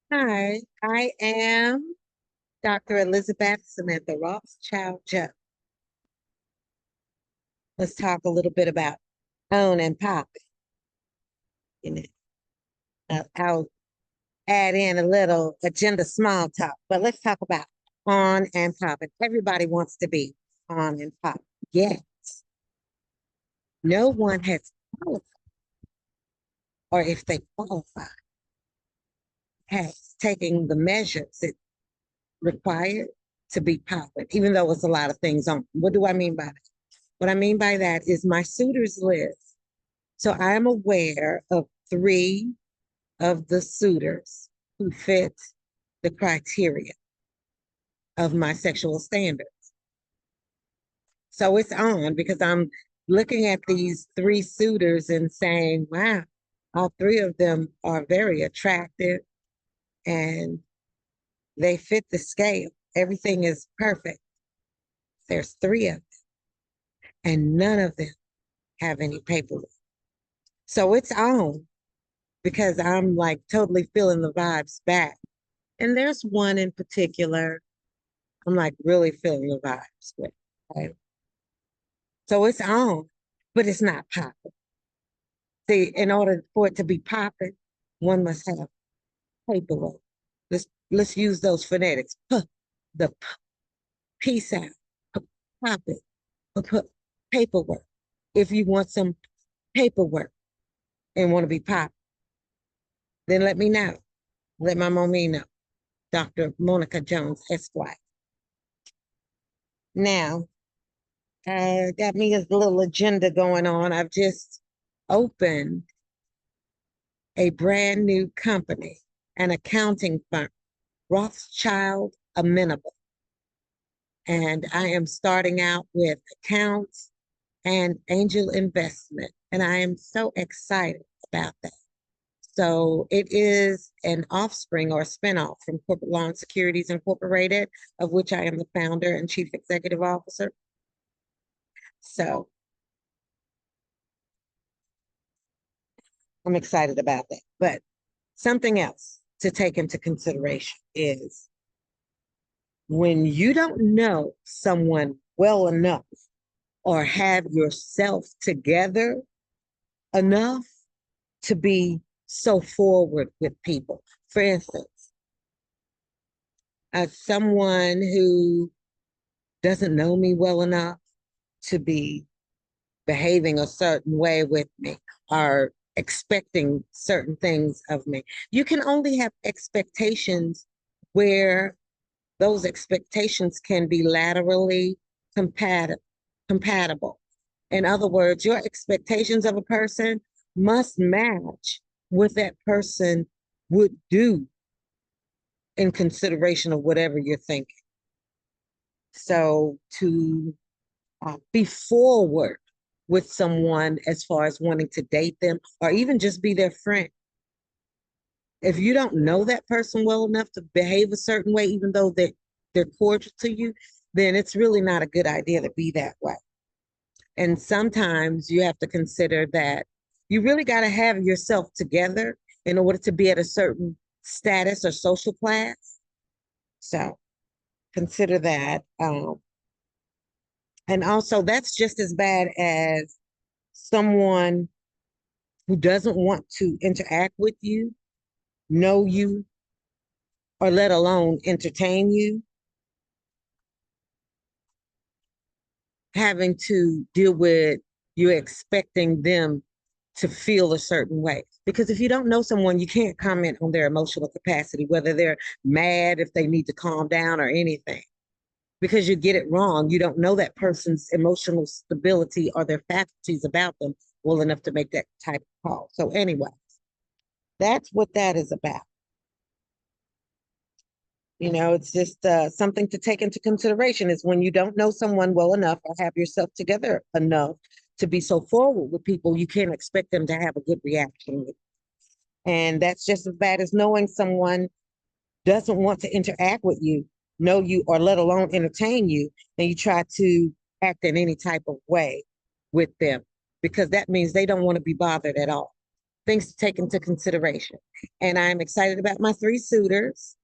Hi, I am Dr. Elizabeth Samantha Rothschild Joe. Let's talk a little bit about on and popping. You know, I'll add in a little agenda small talk, but let's talk about on and popping. Everybody wants to be on and pop. Yet, no one has qualified, or if they qualify, has taken the measures it required to be popping, even though it's a lot of things on. What do I mean by that? What I mean by that is my suitors list. So I am aware of three of the suitors who fit the criteria of my sexual standards. So it's on because I'm looking at these three suitors and saying, wow, all three of them are very attractive and they fit the scale. Everything is perfect. There's three of them, and none of them have any paperwork. So it's on because I'm like totally feeling the vibes back. And there's one in particular I'm like really feeling the vibes with. Right? So it's on, but it's not popping. See, in order for it to be popping, one must have paperwork. Let's use those phonetics. Puh, the P sound, pop it, paperwork. If you want some paperwork and want to be popped, then let me know. Let my mommy know. Dr. Monica Jones, Esquire. Now, got me a little agenda going on. I've just opened a brand new company, an accounting firm, Rothschild Amenable. And I am starting out with accounts and angel investment. And I am so excited about that. So it is an offspring or a spinoff from Corporate Lawn Securities Incorporated, of which I am the founder and chief executive officer. So I'm excited about that. But something else to take into consideration is when you don't know someone well enough or have yourself together enough to be so forward with people. For instance, as someone who doesn't know me well enough to be behaving a certain way with me or expecting certain things of me. You can only have expectations where those expectations can be laterally compatible. In other words, your expectations of a person must match what that person would do in consideration of whatever you're thinking. So to be forward with someone as far as wanting to date them or even just be their friend. If you don't know that person well enough to behave a certain way, even though they're cordial to you, then it's really not a good idea to be that way. And sometimes you have to consider that you really got to have yourself together in order to be at a certain status or social class. So consider that. And also, that's just as bad as someone who doesn't want to interact with you, know you, or let alone entertain you, having to deal with you expecting them to feel a certain way. Because if you don't know someone, you can't comment on their emotional capacity, whether they're mad, if they need to calm down, or anything. Because you get it wrong. You don't know that person's emotional stability or their faculties about them well enough to make that type of call. So, anyway, that's what that is about. You know, it's just something to take into consideration is when you don't know someone well enough or have yourself together enough to be so forward with people, you can't expect them to have a good reaction. And that's just as bad as knowing someone doesn't want to interact with you, know you, or let alone entertain you, and you try to act in any type of way with them because that means they don't want to be bothered at all. things to take into consideration. And I'm excited about my three suitors,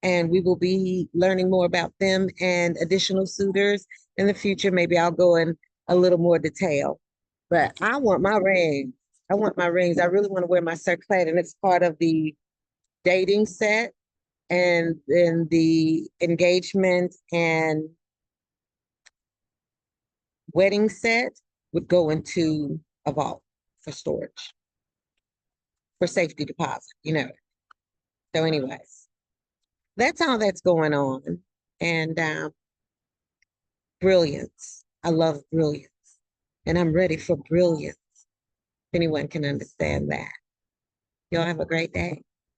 and we will be learning more about them and additional suitors in the future. Maybe I'll go in a little more detail. But I want my ring. I want my rings. I really want to wear my circlet, and it's part of the dating set, and then the engagement and wedding set would go into a vault for storage, for safety deposit, you know. So, anyways, that's all that's going on. And brilliance. I love brilliance. And I'm ready for brilliance. Anyone can understand that. Y'all have a great day.